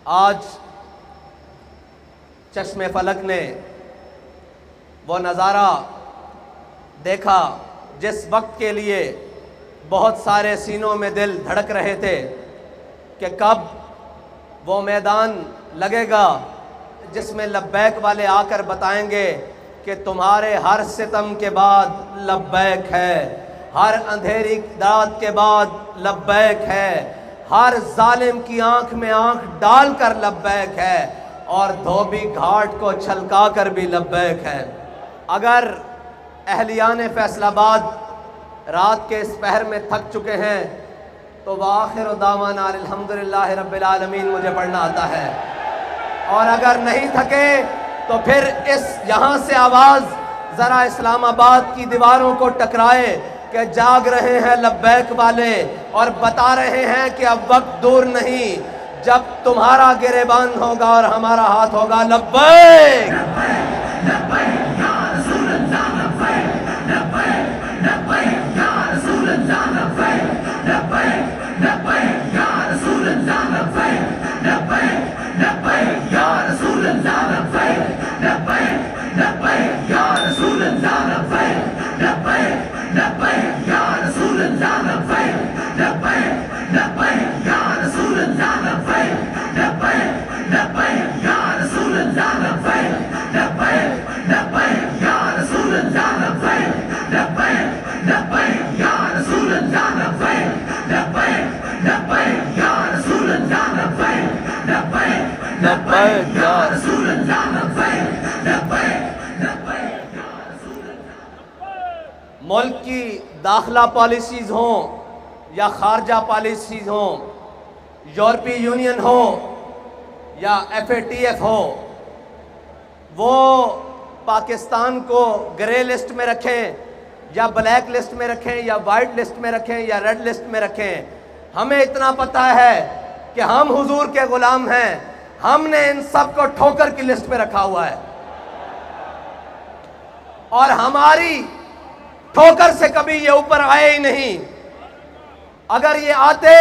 آج چشم فلک نے وہ نظارہ دیکھا جس وقت کے لیے بہت سارے سینوں میں دل دھڑک رہے تھے کہ کب وہ میدان لگے گا جس میں لبیک والے آ کر بتائیں گے کہ تمہارے ہر ستم کے بعد لبیک ہے، ہر اندھیری رات کے بعد لبیک ہے، ہر ظالم کی آنکھ میں آنکھ ڈال کر لبیک ہے، اور دھوبی گھاٹ کو چھلکا کر بھی لبیک ہے۔ اگر اہلیان فیصل آباد رات کے اس پہر میں تھک چکے ہیں تو وآخر دعوانا الحمدللہ رب العالمین مجھے پڑھنا آتا ہے، اور اگر نہیں تھکے تو پھر یہاں سے آواز ذرا اسلام آباد کی دیواروں کو ٹکرائے کہ جاگ رہے ہیں لبیک والے اور بتا رہے ہیں کہ اب وقت دور نہیں جب تمہارا گریبان ہوگا اور ہمارا ہاتھ ہوگا لبیک لبیک یا رسول اللہ لبیک لبیک یا رسول اللہ لبیک لبیک یا رسول اللہ لبیک لبیک یا رسول اللہ لبیک لبیک یا رسول اللہ لبیک لبیک یا رسول اللہ لبیک لبیک یا رسول اللہ لبیک لبیک یا رسول اللہ لبیک لبیک یا رسول اللہ لبیک لبیک یا رسول اللہ لبیک لبیک یا رسول اللہ لبیک لبیک یا رسول اللہ ملک کی داخلہ پالیسیز ہوں یا خارجہ پالیسیز ہوں، یورپی یونین ہو یا FATF ہو، وہ پاکستان کو گرے لسٹ میں رکھیں یا بلیک لسٹ میں رکھیں یا وائٹ لسٹ میں رکھیں یا ریڈ لسٹ میں رکھیں، ہمیں اتنا پتہ ہے کہ ہم حضور کے غلام ہیں۔ ہم نے ان سب کو ٹھوکر کی لسٹ پہ رکھا ہوا ہے، اور ہماری ٹھوکر سے کبھی یہ اوپر آئے ہی نہیں۔ اگر یہ آتے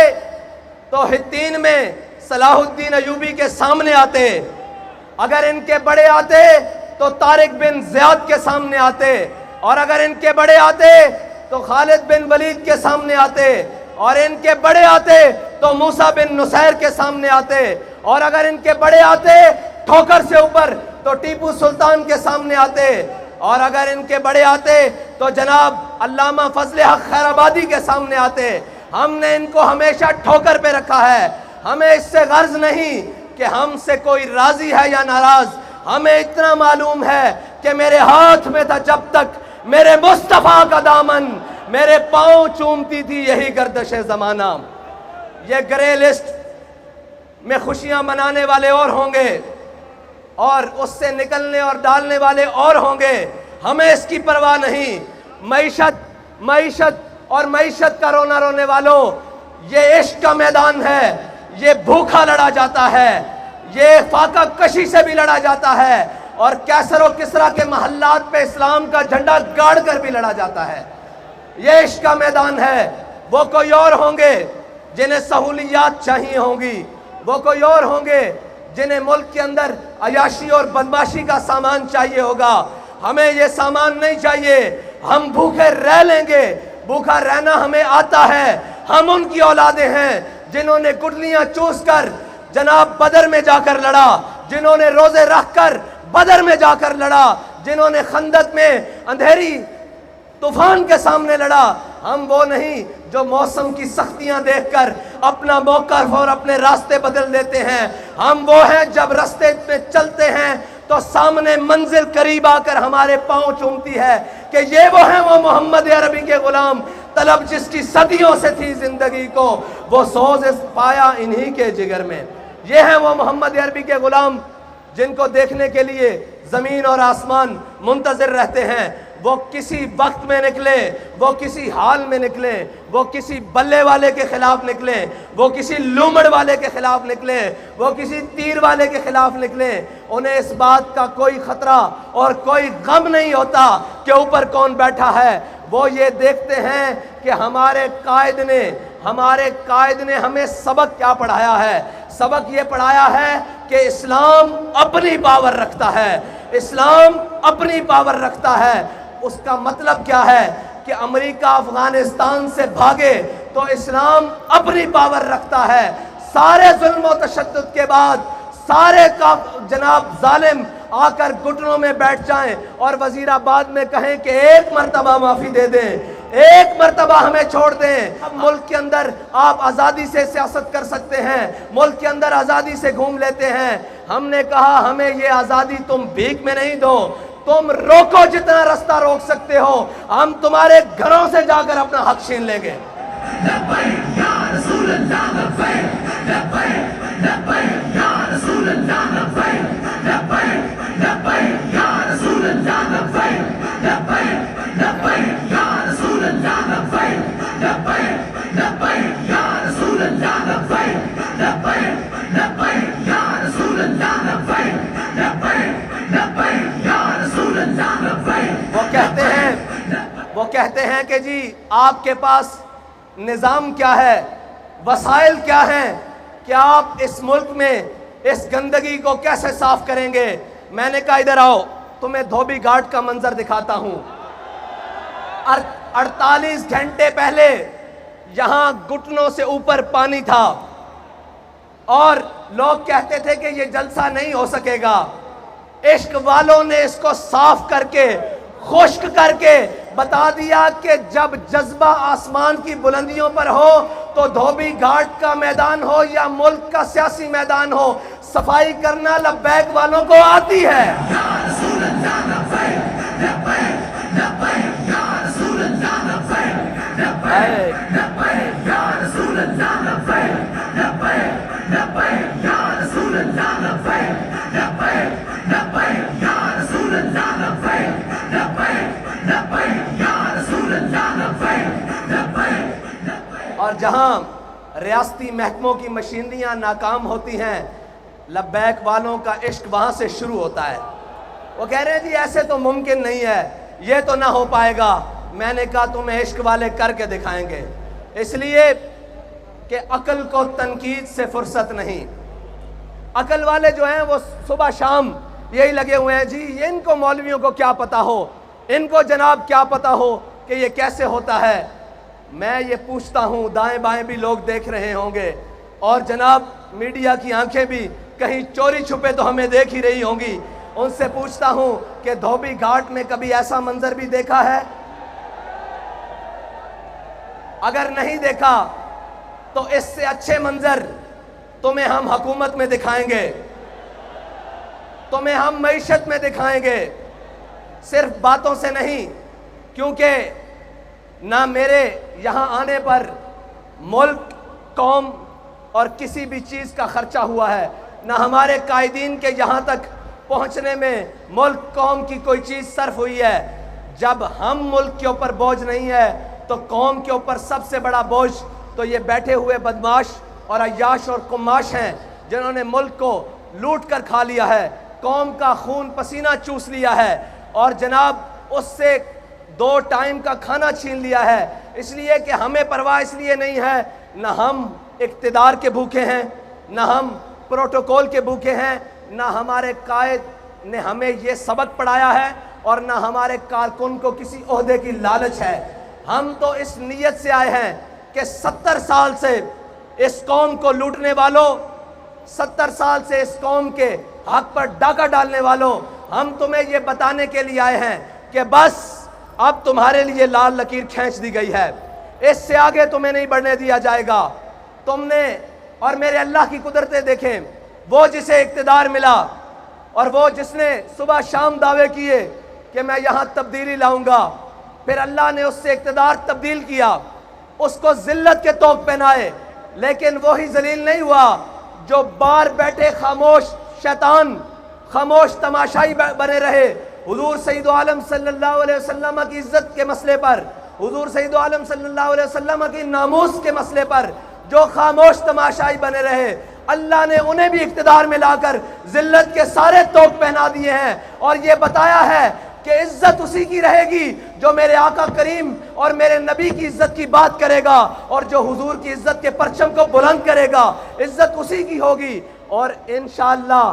تو ہتین میں صلاح الدین ایوبی کے سامنے آتے، اگر ان کے بڑے آتے تو طارق بن زیاد کے سامنے آتے، اور اگر ان کے بڑے آتے تو خالد بن ولید کے سامنے آتے، اور ان کے بڑے آتے تو موسیٰ بن نصیر کے سامنے آتے، اور اگر ان کے بڑے آتے ٹھوکر سے اوپر تو ٹیپو سلطان کے سامنے آتے، اور اگر ان کے بڑے آتے تو جناب علامہ فضل حق خیر آبادی کے سامنے آتے۔ ہم نے ان کو ہمیشہ ٹھوکر پہ رکھا ہے۔ ہمیں اس سے غرض نہیں کہ ہم سے کوئی راضی ہے یا ناراض، ہمیں اتنا معلوم ہے کہ میرے ہاتھ میں تھا جب تک میرے مصطفیٰ کا دامن، میرے پاؤں چومتی تھی یہی گردش زمانہ۔ یہ گرے لسٹ میں خوشیاں منانے والے اور ہوں گے، اور اس سے نکلنے اور ڈالنے والے اور ہوں گے، ہمیں اس کی پرواہ نہیں۔ معیشت اور معیشت کا رونا رونے والوں، یہ عشق کا میدان ہے، یہ بھوکا لڑا جاتا ہے، یہ فاقہ کشی سے بھی لڑا جاتا ہے، اور کیسر و کسرا کے محلات پہ اسلام کا جھنڈا گاڑ کر بھی لڑا جاتا ہے۔ یہ عشق کا میدان ہے۔ وہ کوئی اور ہوں گے جنہیں سہولیات چاہیے ہوں گی، وہ کوئی اور ہوں گے جنہیں ملک کے اندر عیاشی اور بدماشی کا سامان چاہیے ہوگا۔ ہمیں یہ سامان نہیں چاہیے، ہم بھوکے رہ لیں گے، بھوکا رہنا ہمیں آتا ہے۔ ہم ان کی اولادیں ہیں جنہوں نے گٹلیاں چوس کر جناب بدر میں جا کر لڑا، جنہوں نے روزے رکھ کر بدر میں جا کر لڑا، جنہوں نے خندق میں اندھیری طوفان کے سامنے لڑا۔ ہم وہ نہیں جو موسم کی سختیاں دیکھ کر اپنا موقف اور اپنے راستے بدل دیتے ہیں۔ ہم وہ ہیں جب راستے میں چلتے ہیں تو سامنے منزل قریب آ کر ہمارے پاؤں چومتی ہے کہ یہ وہ ہیں، وہ محمد عربی کے غلام، طلب جس کی صدیوں سے تھی زندگی کو، وہ سوز پایا انہی کے جگر میں۔ یہ ہیں وہ محمد عربی کے غلام جن کو دیکھنے کے لیے زمین اور آسمان منتظر رہتے ہیں۔ وہ کسی وقت میں نکلے، وہ کسی حال میں نکلے، وہ کسی بلے والے کے خلاف نکلے، وہ کسی لومڑ والے کے خلاف نکلے، وہ کسی تیر والے کے خلاف نکلے، انہیں اس بات کا کوئی خطرہ اور کوئی غم نہیں ہوتا کہ اوپر کون بیٹھا ہے۔ وہ یہ دیکھتے ہیں کہ ہمارے قائد نے، ہمارے قائد نے ہمیں سبق کیا پڑھایا ہے؟ سبق یہ پڑھایا ہے کہ اسلام اپنی پاور رکھتا ہے، اسلام اپنی پاور رکھتا ہے۔ اس کا مطلب کیا ہے کہ امریکہ افغانستان سے بھاگے تو اسلام اپنی پاور رکھتا ہے۔ سارے ظلم و تشدد کے بعد سارے جناب ظالم آ کر گھٹنوں میں بیٹھ جائیں اور وزیر آباد میں کہیں کہ ایک مرتبہ معافی دے دیں، ایک مرتبہ ہمیں چھوڑ دیں۔ اب ملک کے اندر آپ آزادی سے سیاست کر سکتے ہیں، ملک کے اندر آزادی سے گھوم لیتے ہیں۔ ہم نے کہا ہمیں یہ آزادی تم بھیک میں نہیں دو، تم روکو جتنا رستہ روک سکتے ہو، ہم تمہارے گھروں سے جا کر اپنا حق چھین لیں گے۔ لبیک یا رسول اللہ لبیک، لبیک لبیک یا رسول اللہ لبیک، لبیک لبیک یا رسول اللہ لبیک، لبیک لبیک یا رسول اللہ لبیک، لبیک لبیک یا رسول اللہ لبیک، لبیک لبیک یا رسول اللہ لبیک، لبیک لبیک یا رسول اللہ لبیک۔ وہ کہتے ہیں کہ جی آپ کے پاس نظام کیا ہے، وسائل کیا ہیں کہ آپ اس ملک میں اس گندگی کو کیسے صاف کریں گے؟ میں نے کہا ادھر آؤ، تمہیں دھوبی گھاٹ کا منظر دکھاتا ہوں۔ 48 گھنٹے پہلے یہاں گھٹنوں سے اوپر پانی تھا اور لوگ کہتے تھے کہ یہ جلسہ نہیں ہو سکے گا۔ عشق والوں نے اس کو صاف کر کے، خشک کر کے بتا دیا کہ جب جذبہ آسمان کی بلندیوں پر ہو تو دھوبی گھاٹ کا میدان ہو یا ملک کا سیاسی میدان ہو، صفائی کرنا لبیک والوں کو آتی ہے۔ یا رسول اللہ لبیک، لبیک لبیک یا رسول اللہ لبیک، لبیک لبیک یا رسول اللہ لبیک، لبیک لبیک یا رسول اللہ لبیک، لبیک لبیک یا رسول اللہ لبیک، لبیک لبیک یا رسول اللہ لبیک، لبیک۔ اور جہاں ریاستی محکموں کی مشینریاں ناکام ہوتی ہیں، لبیک والوں کا عشق وہاں سے شروع ہوتا ہے۔ وہ کہہ رہے ہیں جی ایسے تو ممکن نہیں ہے، یہ تو نہ ہو پائے گا۔ میں نے کہا تمہیں عشق والے کر کے دکھائیں گے، اس لیے کہ عقل کو تنقید سے فرصت نہیں۔ عقل والے جو ہیں وہ صبح شام یہی لگے ہوئے ہیں جی ان کو مولویوں کو کیا پتا ہو، ان کو جناب کیا پتا ہو کہ یہ کیسے ہوتا ہے۔ میں یہ پوچھتا ہوں، دائیں بائیں بھی لوگ دیکھ رہے ہوں گے اور جناب میڈیا کی آنکھیں بھی کہیں چوری چھپے تو ہمیں دیکھ ہی رہی ہوں گی، ان سے پوچھتا ہوں کہ دھوبی گھاٹ میں کبھی ایسا منظر بھی دیکھا ہے؟ اگر نہیں دیکھا تو اس سے اچھے منظر تمہیں ہم حکومت میں دکھائیں گے، تمہیں ہم معیشت میں دکھائیں گے، صرف باتوں سے نہیں، کیونکہ نہ میرے یہاں آنے پر ملک، قوم اور کسی بھی چیز کا خرچہ ہوا ہے، نہ ہمارے قائدین کے یہاں تک پہنچنے میں ملک قوم کی کوئی چیز صرف ہوئی ہے۔ جب ہم ملک کے اوپر بوجھ نہیں ہے تو قوم کے اوپر سب سے بڑا بوجھ تو یہ بیٹھے ہوئے بدماش اور عیاش اور قماش ہیں جنہوں نے ملک کو لوٹ کر کھا لیا ہے، قوم کا خون پسینہ چوس لیا ہے اور جناب اس سے 2 ٹائم کا کھانا چھین لیا ہے۔ اس لیے کہ ہمیں پرواہ اس لیے نہیں ہے، نہ ہم اقتدار کے بھوکے ہیں، نہ ہم پروٹوکول کے بھوکے ہیں، نہ ہمارے قائد نے ہمیں یہ سبق پڑھایا ہے اور نہ ہمارے کارکن کو کسی عہدے کی لالچ ہے۔ ہم تو اس نیت سے آئے ہیں کہ 70 سال سے اس قوم کو لوٹنے والوں، 70 سال سے اس قوم کے حق پر ڈاکہ ڈالنے والوں، ہم تمہیں یہ بتانے کے لیے آئے ہیں کہ بس اب تمہارے لیے لال لکیر کھینچ دی گئی ہے، اس سے آگے تمہیں نہیں بڑھنے دیا جائے گا۔ تم نے اور میرے اللہ کی قدرتیں دیکھیں، وہ جسے اقتدار ملا اور وہ جس نے صبح شام دعوے کیے کہ میں یہاں تبدیلی لاؤں گا، پھر اللہ نے اس سے اقتدار تبدیل کیا، اس کو ذلت کے طوق پہنائے، لیکن وہی ذلیل نہیں ہوا جو بار بیٹھے خاموش شیطان، خاموش تماشائی بنے رہے۔ حضور سید عالم صلی اللہ علیہ وسلم کی عزت کے مسئلے پر، حضور سید عالم صلی اللہ علیہ وسلم کی ناموس کے مسئلے پر جو خاموش تماشائی بنے رہے، اللہ نے انہیں بھی اقتدار میں لا کر ذلت کے سارے طوق پہنا دیے ہیں اور یہ بتایا ہے کہ عزت اسی کی رہے گی جو میرے آقا کریم اور میرے نبی کی عزت کی بات کرے گا اور جو حضور کی عزت کے پرچم کو بلند کرے گا، عزت اسی کی ہوگی۔ اور انشاءاللہ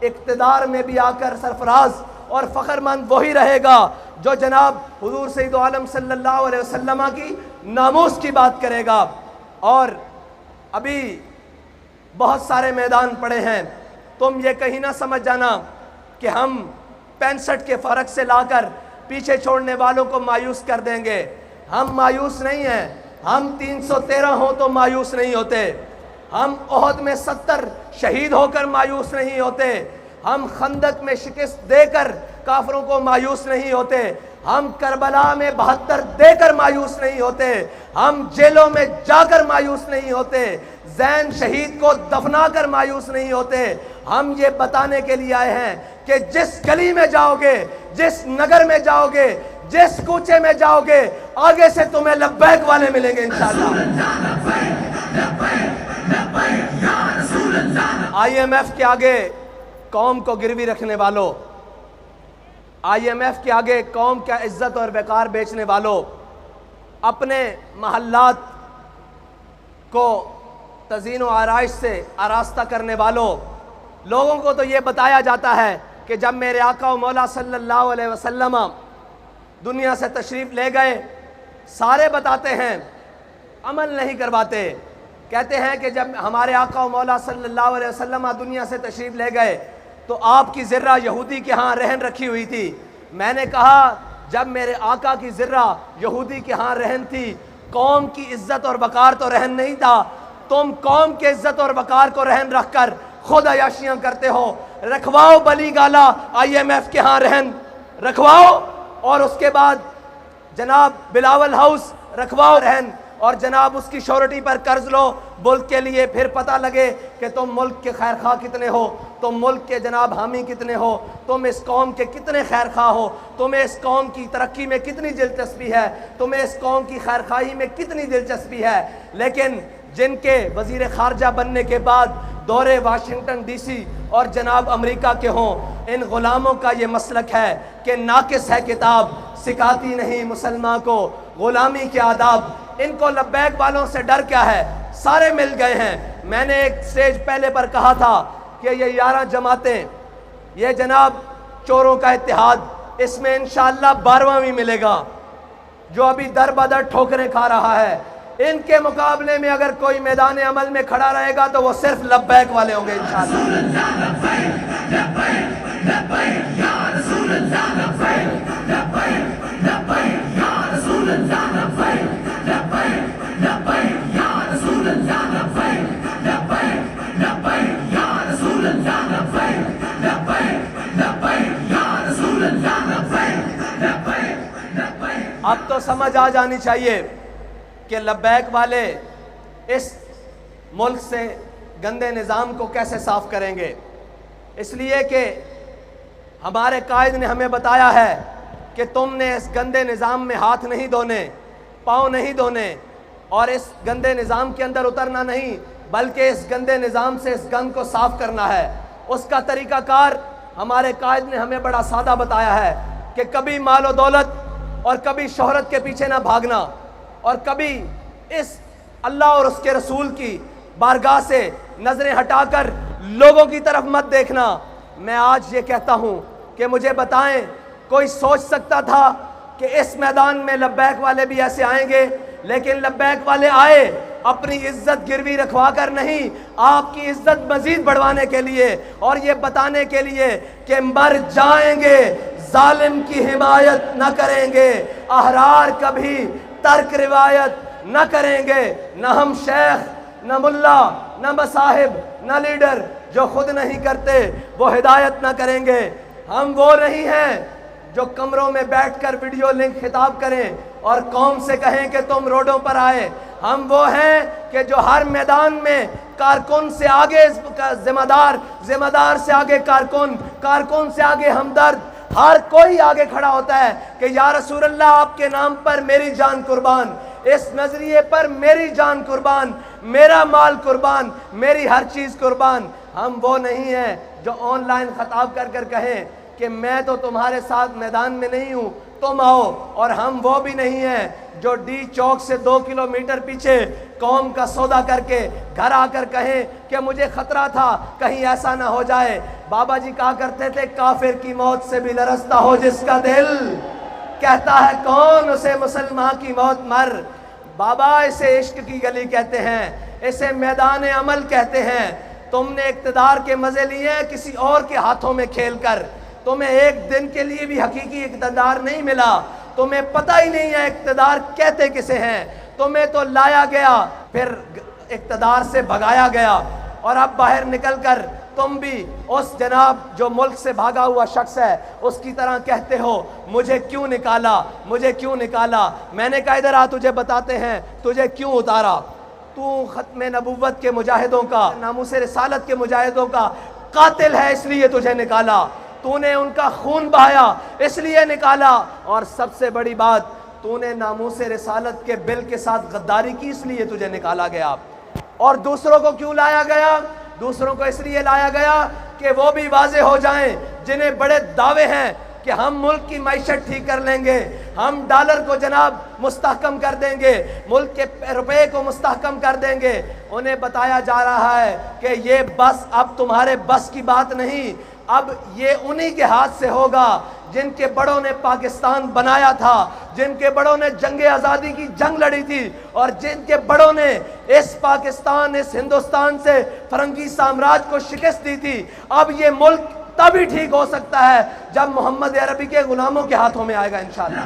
اقتدار میں بھی آ کر سرفراز اور فخر مند وہی رہے گا جو جناب حضور سید عالم صلی اللہ علیہ وسلم کی ناموس کی بات کرے گا۔ اور ابھی بہت سارے میدان پڑے ہیں، تم یہ کہیں نہ سمجھ جانا کہ ہم 65 کے فرق سے لا کر پیچھے چھوڑنے والوں کو مایوس کر دیں گے۔ ہم مایوس نہیں ہیں، ہم 313 ہوں تو مایوس نہیں ہوتے، ہم احد میں 70 شہید ہو کر مایوس نہیں ہوتے، ہم خندق میں شکست دے کر کافروں کو مایوس نہیں ہوتے، ہم کربلا میں 72 دے کر مایوس نہیں ہوتے، ہم جیلوں میں جا کر مایوس نہیں ہوتے، زین شہید کو دفنا کر مایوس نہیں ہوتے۔ ہم یہ بتانے کے لیے آئے ہیں کہ جس گلی میں جاؤ گے، جس نگر میں جاؤ گے، جس کوچے میں جاؤ گے، آگے سے تمہیں لبیک والے ملیں گے انشاءاللہ۔ آئی ایم ایف کے آگے قوم کو گروی رکھنے والوں، آئی ایم ایف کے آگے قوم کا عزت اور وقار بیچنے والوں، اپنے محلات کو تزئین و آرائش سے آراستہ کرنے والوں، لوگوں کو تو یہ بتایا جاتا ہے کہ جب میرے آقا و مولا صلی اللہ علیہ وسلم دنیا سے تشریف لے گئے، سارے بتاتے ہیں، عمل نہیں کرواتے، کہتے ہیں کہ جب ہمارے آقا و مولا صلی اللہ علیہ وسلم دنیا سے تشریف لے گئے تو آپ کی ذرہ یہودی کے ہاں رہن رکھی ہوئی تھی۔ میں نے کہا جب میرے آقا کی ذرہ یہودی کے ہاں رہن تھی، قوم کی عزت اور وقار تو رہن نہیں تھا، تم قوم کے عزت اور وقار کو رہن رکھ کر خود عیاشیاں کرتے ہو۔ رکھواؤ بلی گالا آئی ایم ایف کے ہاں رہن رکھواؤ، اور اس کے بعد جناب بلاول ہاؤس رکھواؤ رہن، اور جناب اس کی شورٹی پر قرض لو ملک کے لیے، پھر پتہ لگے کہ تم ملک کے خیر خواہ کتنے ہو، تم ملک کے جناب حامی کتنے ہو، تم اس قوم کے کتنے خیر خواہ ہو، تمہیں اس قوم کی ترقی میں کتنی دلچسپی ہے، تمہیں اس قوم کی خیر خواہی میں کتنی دلچسپی ہے۔ لیکن جن کے وزیر خارجہ بننے کے بعد دورے واشنگٹن ڈی سی اور جناب امریکہ کے ہوں، ان غلاموں کا یہ مسلک ہے کہ ناقص ہے کتاب، سکھاتی نہیں مسلمان کو غلامی کے آداب۔ ان کو لبیک والوں سے ڈر کیا ہے؟ سارے مل گئے ہیں۔ میں نے ایک سٹیج پہلے پر کہا تھا کہ یہ 11 جماعتیں، یہ جناب چوروں کا اتحاد، اس میں انشاءاللہ 12واں بھی ملے گا جو ابھی در بدر ٹھوکریں کھا رہا ہے۔ ان کے مقابلے میں اگر کوئی میدان عمل میں کھڑا رہے گا تو وہ صرف لبیک والے ہوں گے انشاءاللہ۔ اب تو سمجھ آ جانی چاہیے کہ لبیک والے اس ملک سے گندے نظام کو کیسے صاف کریں گے، اس لیے کہ ہمارے قائد نے ہمیں بتایا ہے کہ تم نے اس گندے نظام میں ہاتھ نہیں دھونے، پاؤں نہیں دھونے، اور اس گندے نظام کے اندر اترنا نہیں، بلکہ اس گندے نظام سے اس گند کو صاف کرنا ہے۔ اس کا طریقہ کار ہمارے قائد نے ہمیں بڑا سادہ بتایا ہے کہ کبھی مال و دولت اور کبھی شہرت کے پیچھے نہ بھاگنا، اور کبھی اس اللہ اور اس کے رسول کی بارگاہ سے نظریں ہٹا کر لوگوں کی طرف مت دیکھنا۔ میں آج یہ کہتا ہوں کہ مجھے بتائیں کوئی سوچ سکتا تھا کہ اس میدان میں لبیک والے بھی ایسے آئیں گے؟ لیکن لبیک والے آئے اپنی عزت گروی رکھوا کر نہیں، آپ کی عزت مزید بڑھوانے کے لیے، اور یہ بتانے کے لیے کہ مر جائیں گے ظالم کی حمایت نہ کریں گے، احرار کبھی ترک روایت نہ کریں گے، نہ ہم شیخ، نہ ملا، نہ مصاحب، نہ لیڈر جو خود نہیں کرتے وہ ہدایت نہ کریں گے۔ ہم وہ نہیں ہیں جو کمروں میں بیٹھ کر ویڈیو لنک خطاب کریں اور قوم سے کہیں کہ تم روڈوں پر آئے۔ ہم وہ ہیں کہ جو ہر میدان میں کارکن سے آگے ذمہ دار، ذمہ دار سے آگے کارکن، کارکن سے آگے ہمدرد، ہر کوئی آگے کھڑا ہوتا ہے کہ یا رسول اللہ آپ کے نام پر میری جان قربان، اس نظریے پر میری جان قربان، میرا مال قربان، میری ہر چیز قربان۔ ہم وہ نہیں ہیں جو آن لائن خطاب کر کر کہیں کہ میں تو تمہارے ساتھ میدان میں نہیں ہوں، تم آؤ، اور ہم وہ بھی نہیں ہیں جو ڈی چوک سے 2 کلومیٹر پیچھے قوم کا سودا کر کے گھر آ کر کہیں کہ مجھے خطرہ تھا کہیں ایسا نہ ہو جائے۔ بابا جی کہا کرتے تھے کافر کی موت سے بھی لرزتا ہو جس کا دل، کہتا ہے کون اسے مسلمان کی موت مر۔ بابا اسے عشق کی گلی کہتے ہیں، اسے میدان عمل کہتے ہیں۔ تم نے اقتدار کے مزے لیے ہیں کسی اور کے ہاتھوں میں کھیل کر، تمہیں ایک دن کے لیے بھی حقیقی اقتدار نہیں ملا، تمہیں پتہ ہی نہیں ہے اقتدار کہتے کسے ہیں۔ تمہیں تو لایا گیا پھر اقتدار سے بھگایا گیا، اور اب باہر نکل کر تم بھی اس جناب جو ملک سے بھاگا ہوا شخص ہے اس کی طرح کہتے ہو مجھے کیوں نکالا، مجھے کیوں نکالا۔ میں نے کہا ادھر آ، تجھے بتاتے ہیں تجھے کیوں اتارا۔ تو ختم نبوت کے مجاہدوں کا، ناموس رسالت کے مجاہدوں کا قاتل ہے، اس لیے تجھے نکالا۔ تو نے ان کا خون بہایا اس لیے نکالا، اور سب سے بڑی بات تو نے ناموس رسالت کے بل کے ساتھ غداری کی اس لیے تجھے نکالا گیا۔ اور دوسروں کو کیوں لایا گیا؟ دوسروں کو اس لیے لایا گیا کہ وہ بھی واضح ہو جائیں جنہیں بڑے دعوے ہیں کہ ہم ملک کی معیشت ٹھیک کر لیں گے، ہم ڈالر کو جناب مستحکم کر دیں گے، ملک کے روپے کو مستحکم کر دیں گے۔ انہیں بتایا جا رہا ہے کہ یہ بس اب تمہارے بس کی بات نہیں، اب یہ انہی کے ہاتھ سے ہوگا جن کے بڑوں نے پاکستان بنایا تھا، جن کے بڑوں نے جنگ آزادی کی جنگ لڑی تھی، اور جن کے بڑوں نے اس پاکستان، اس ہندوستان سے فرنگی سامراج کو شکست دی تھی۔ اب یہ ملک تبھی ٹھیک ہو سکتا ہے جب محمد عربی کے غلاموں کے ہاتھوں میں آئے گا انشاءاللہ۔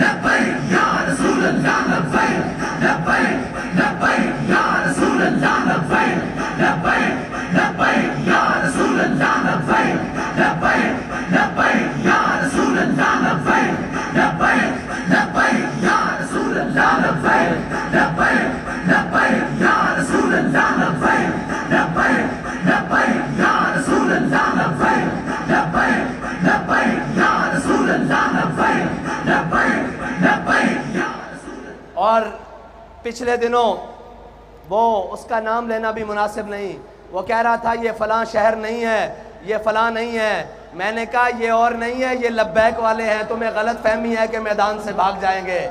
لبیک یا رسول اللہ، لبیک لبیک لبیک یا رسول اللہ، لبیک لبیک لبیک یا رسول اللہ، لبیک لبیک لبیک یا رسول اللہ، لبیک لبیک لبیک یا رسول اللہ، لبیک لبیک لبیک یا رسول اللہ، لبیک لبیک لبیک یا رسول اللہ، لبیک لبیک لبیک یا رسول اللہ، لبیک لبیک لبیک یا رسول اللہ۔ اور پچھلے دنوں وہ اس کا نام لینا بھی مناسب نہیں، وہ کہہ رہا تھا یہ فلاں شہر نہیں ہے، یہ فلاں نہیں ہے۔ میں نے کہا یہ اور نہیں ہے، یہ لبیک والے ہیں، تمہیں غلط فہمی ہے کہ میدان سے بھاگ جائیں گے۔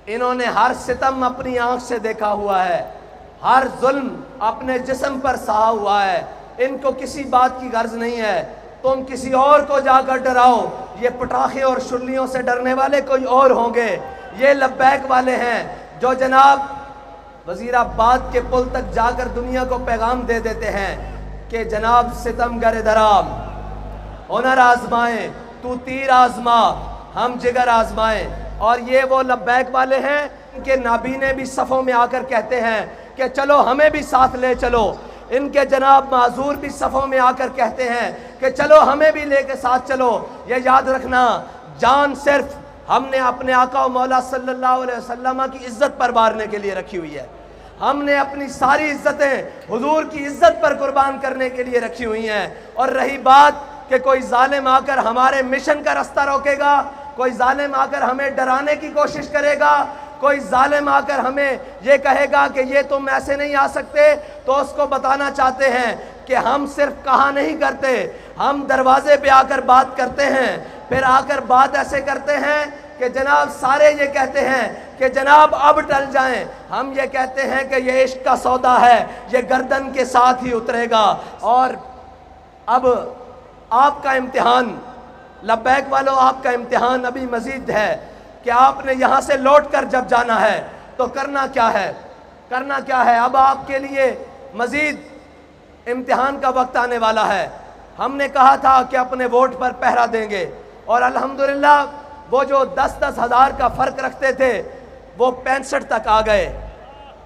انہوں نے ہر ستم اپنی آنکھ سے دیکھا ہوا ہے، ہر ظلم اپنے جسم پر سہا ہوا ہے، ان کو کسی بات کی غرض نہیں ہے۔ تم کسی اور کو جا کر ڈراؤ، یہ پٹاخے اور شلیوں سے ڈرنے والے کوئی اور ہوں گے۔ یہ لبیک والے ہیں جو جناب وزیر آباد کے پل تک جا کر دنیا کو پیغام دے دیتے ہیں کہ جناب ستم گر درام ہنر آزمائیں، تو تیر آزما ہم جگر آزمائیں۔ اور یہ وہ لبیک والے ہیں ان کے نابینے بھی صفوں میں آ کر کہتے ہیں کہ چلو ہمیں بھی ساتھ لے چلو۔ ان کے جناب معذور بھی صفوں میں آ کر کہتے ہیں کہ چلو ہمیں بھی لے کے ساتھ چلو۔ یہ یاد رکھنا، جان صرف ہم نے اپنے آقا و مولا صلی اللہ علیہ وسلم کی عزت پر مارنے کے لیے رکھی ہوئی ہے، ہم نے اپنی ساری عزتیں حضور کی عزت پر قربان کرنے کے لیے رکھی ہوئی ہیں۔ اور رہی بات کہ کوئی ظالم آ کر ہمارے مشن کا رستہ روکے گا، کوئی ظالم آ کر ہمیں ڈرانے کی کوشش کرے گا، کوئی ظالم آ کر ہمیں یہ کہے گا کہ یہ تم ایسے نہیں آ سکتے، تو اس کو بتانا چاہتے ہیں کہ ہم صرف کہا نہیں کرتے، ہم دروازے پہ آ کر بات کرتے ہیں، پھر آ کر بات ایسے کرتے ہیں کہ جناب سارے یہ کہتے ہیں کہ جناب اب ٹل جائیں۔ ہم یہ کہتے ہیں کہ یہ عشق کا سودا ہے، یہ گردن کے ساتھ ہی اترے گا۔ اور اب آپ کا امتحان، لبیک والوں، آپ کا امتحان ابھی مزید ہے کہ آپ نے یہاں سے لوٹ کر جب جانا ہے تو کرنا کیا ہے، کرنا کیا ہے۔ اب آپ کے لیے مزید امتحان کا وقت آنے والا ہے۔ ہم نے کہا تھا کہ اپنے ووٹ پر پہرا دیں گے، اور الحمدللہ وہ جو 10-10 ہزار کا فرق رکھتے تھے وہ 65 تک آ گئے۔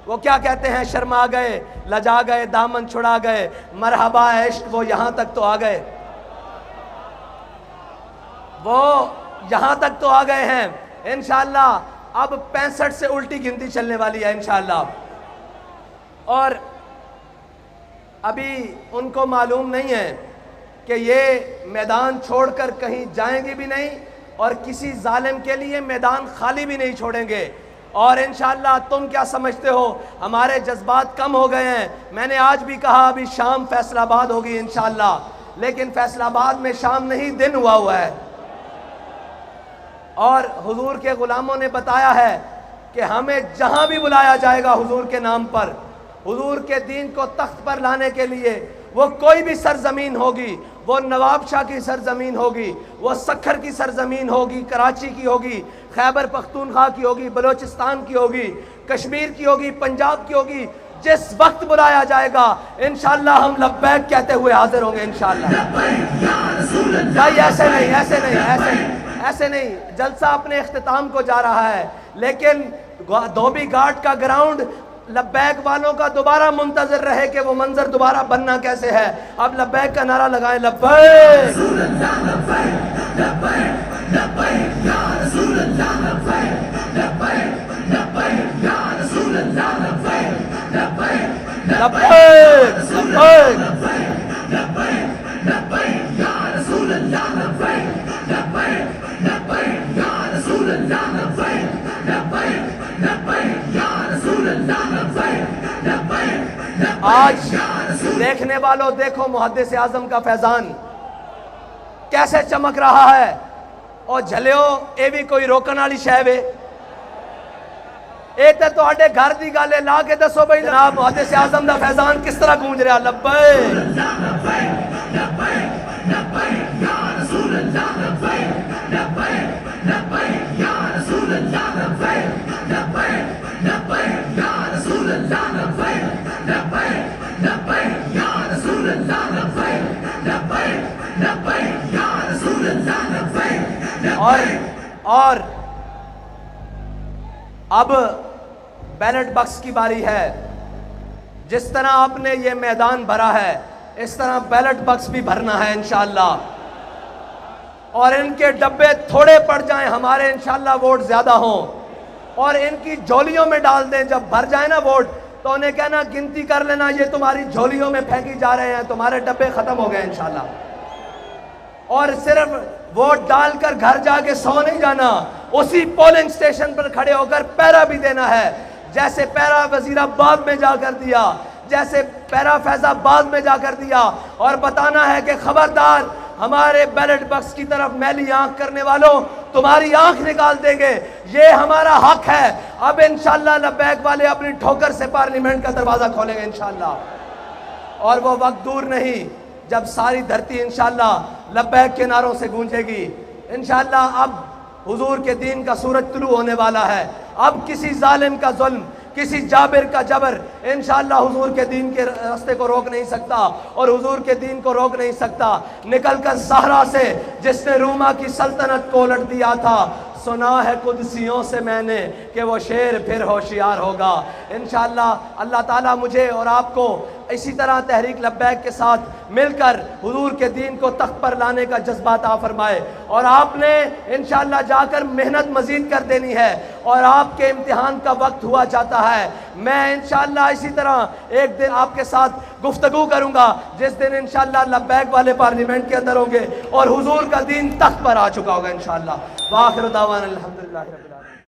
وہ کیا کہتے ہیں، شرما گئے، لجا گئے، دامن چھڑا گئے، مرحبا عشق وہ یہاں تک تو آ گئے، وہ یہاں تک تو آ گئے ہیں۔ انشاءاللہ اب 65 سے الٹی گنتی چلنے والی ہے انشاءاللہ۔ اور ابھی ان کو معلوم نہیں ہے کہ یہ میدان چھوڑ کر کہیں جائیں گے بھی نہیں، اور کسی ظالم کے لیے میدان خالی بھی نہیں چھوڑیں گے۔ اور انشاءاللہ تم کیا سمجھتے ہو، ہمارے جذبات کم ہو گئے ہیں۔ میں نے آج بھی کہا ابھی شام فیصل آباد ہوگی انشاءاللہ، لیکن فیصل آباد میں شام نہیں دن ہوا ہے. اور حضور کے غلاموں نے بتایا ہے کہ ہمیں جہاں بھی بلایا جائے گا حضور کے نام پر، حضور کے دین کو تخت پر لانے کے لیے، وہ کوئی بھی سرزمین ہوگی، وہ نواب شاہ کی سرزمین ہوگی، وہ سکھر کی سرزمین ہوگی، کراچی کی ہوگی، خیبر پختونخوا کی ہوگی، بلوچستان کی ہوگی، کشمیر کی ہوگی، پنجاب کی ہوگی، جس وقت بلایا جائے گا انشاءاللہ ہم لبیک کہتے ہوئے حاضر ہوں گے انشاءاللہ. بھائی ایسے نہیں جلسہ اپنے اختتام کو جا رہا ہے، لیکن دھوبی گھاٹ کا گراؤنڈ لبیک والوں کا دوبارہ منتظر رہے کہ وہ منظر دوبارہ بننا کیسے ہے. اب لبیک کا نعرہ لگائیں، لبیک آج دیکھنے والوں دیکھو محدث اعظم کا فیضان کیسے چمک رہا ہے. اور جھلیو اے بھی کوئی روکن والی شے وے، اے تے تواڈے گھر دی گل ہے، لا کے دسو بھائی جناب محدث اعظم دا فیضان کس طرح گونج رہا. لبیک اور اب بیلٹ بکس کی باری ہے. جس طرح آپ نے یہ میدان بھرا ہے اس طرح بیلٹ بکس بھی بھرنا ہے انشاءاللہ، اور ان کے ڈبے تھوڑے پڑ جائیں، ہمارے انشاءاللہ ووٹ زیادہ ہوں، اور ان کی جھولیوں میں ڈال دیں. جب بھر جائے نا ووٹ تو انہیں کہنا گنتی کر لینا، یہ تمہاری جھولیوں میں پھینکی جا رہے ہیں، تمہارے ڈبے ختم ہو گئے انشاءاللہ. اور صرف ووٹ ڈال کر گھر جا کے سو نہیں جانا، اسی پولنگ سٹیشن پر کھڑے ہو کر پیرا بھی دینا ہے، جیسے پیرا وزیر آباد میں جا کر دیا، جیسے پیرا فیض آباد میں جا کر دیا، اور بتانا ہے کہ خبردار ہمارے بیلٹ بکس کی طرف میلی آنکھ کرنے والوں تمہاری آنکھ نکال دیں گے، یہ ہمارا حق ہے. اب انشاءاللہ لبیک والے اپنی ٹھوکر سے پارلیمنٹ کا دروازہ کھولیں گے انشاءاللہ، اور وہ وقت دور نہیں جب ساری دھرتی انشاءاللہ لبیک کے نعروں سے گونجے گی انشاءاللہ. اب حضور کے دین کا سورج طلوع ہونے والا ہے. اب کسی ظالم کا ظلم، کسی جابر کا جبر انشاءاللہ حضور کے دین کے راستے کو روک نہیں سکتا، اور حضور کے دین کو روک نہیں سکتا. نکل کر صحرا سے جس نے روما کی سلطنت کو الٹ دیا تھا، سنا ہے قدسیوں سے میں نے کہ وہ شیر پھر ہوشیار ہوگا. انشاءاللہ اللہ تعالیٰ مجھے اور آپ کو اسی طرح تحریک لبیک کے ساتھ مل کر حضور کے دین کو تخت پر لانے کا جذبہ عطا فرمائے. اور آپ نے انشاءاللہ جا کر محنت مزید کر دینی ہے، اور آپ کے امتحان کا وقت ہوا جاتا ہے. میں انشاءاللہ اسی طرح ایک دن آپ کے ساتھ گفتگو کروں گا جس دن انشاءاللہ لبیک والے پارلیمنٹ کے اندر ہوں گے اور حضور کا دین تخت پر آ چکا ہوگا انشاءاللہ. وآخر دعوانا الحمدللہ رب العالمین.